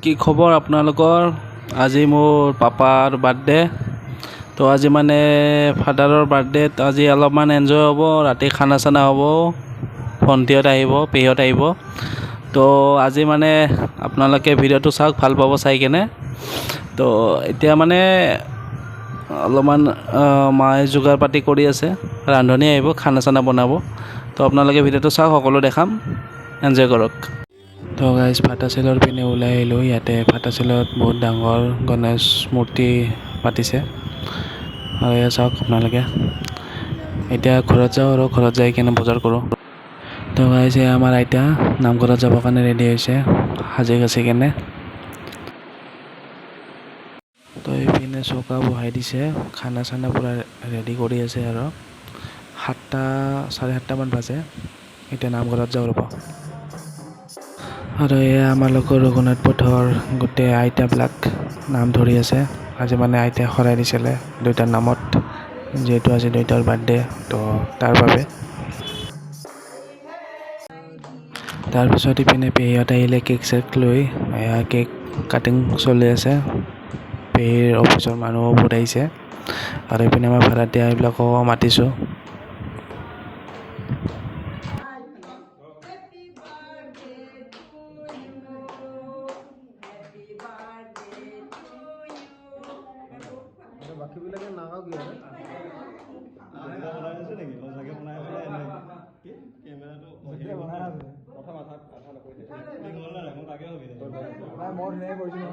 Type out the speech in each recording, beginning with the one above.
কি খবৰ আপোনালোকৰ? আজি মোৰ পাপাৰ বাৰ্থডে। তো আজি মানে ফাদাৰৰ বাৰ্থডেত আজি অলপমান এনজয় হ'ব, ৰাতি খানা চানা হ'ব, ভণ্টিহঁত আহিব, পেহীহঁত আহিব। তো আজি মানে আপোনালোকে ভিডিঅ'টো চাওক, ভাল পাব চাই কেনে। তো এতিয়া মানে অলপমান মায়ে যোগাৰ পাতি কৰি আছে, ৰান্ধনি আহিব, খানা চানা বনাব। তো আপোনালোকে ভিডিঅ'টো চাওক, সকলো দেখাম, এনজয় কৰক। তো গাইজ ফাটাচিলৰ পিনে ওলাই আহিলোঁ। ইয়াতে ফাটাচিলত বহুত ডাঙৰ গণেশ মূৰ্তি পাতিছে আৰু এয়া চাওক আপোনালোকে। এতিয়া ঘৰত যাওঁ আৰু ঘৰত যাই কিনে বজাৰ কৰোঁ। তো গাইজ এয়া আমাৰ আইতা নামঘৰত যাবৰ কাৰণে ৰেডি হৈছে, সাজি কাচি কেনে। তো এইপিনে চৌকা বহাই দিছে, খানা চানা পূৰা ৰেডি কৰি আছে আৰু 7টা, 7:30মান বাজে। এতিয়া নামঘৰত যাওঁ ৰ'ব। আৰু এয়া আমাৰ লগৰ ৰঘুনাথ পথৰ গোটেই আইতাবিলাক নাম ধৰি আছে। আজি মানে আইতাই শৰাই দিছিলে দেউতাৰ নামত, যিহেতু আজি দেউতাৰ বাৰ্থডে, তো তাৰ বাবে। তাৰপিছত ইপিনে পেহীহঁত আহিলে কেক চেক লৈ, এয়া কেক কাটিং চলি আছে। পেহীৰ অফিচৰ মানুহো বহুত আহিছে আৰু ইপিনে আমাৰ ভাড়াতীয়া এইবিলাকো মাতিছোঁ। বাকীবিলাকে নাগাওঁ কি হয় মই ধুনীয়াকৈ কৰিছোঁ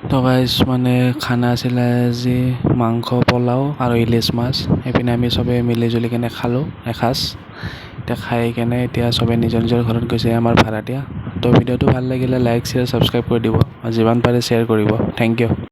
তো গাইজ মানে খানা আছিলে আজি মাংস, পোলাও আৰু ইলিচ মাছ। এইপিনে আমি চবেই মিলি জুলি কেনে খালোঁ এসাঁজ। এতিয়া খাই কেনে এতিয়া চবেই নিজৰ নিজৰ ঘৰত গৈছে, আমাৰ ভাড়াতীয়া। তো ভিডিঅ'টো ভাল লাগিলে লাইক শ্বেয়াৰ ছাবস্ক্ৰাইব কৰি দিব আৰু যিমান পাৰে শ্বেয়াৰ কৰিব। Thank U.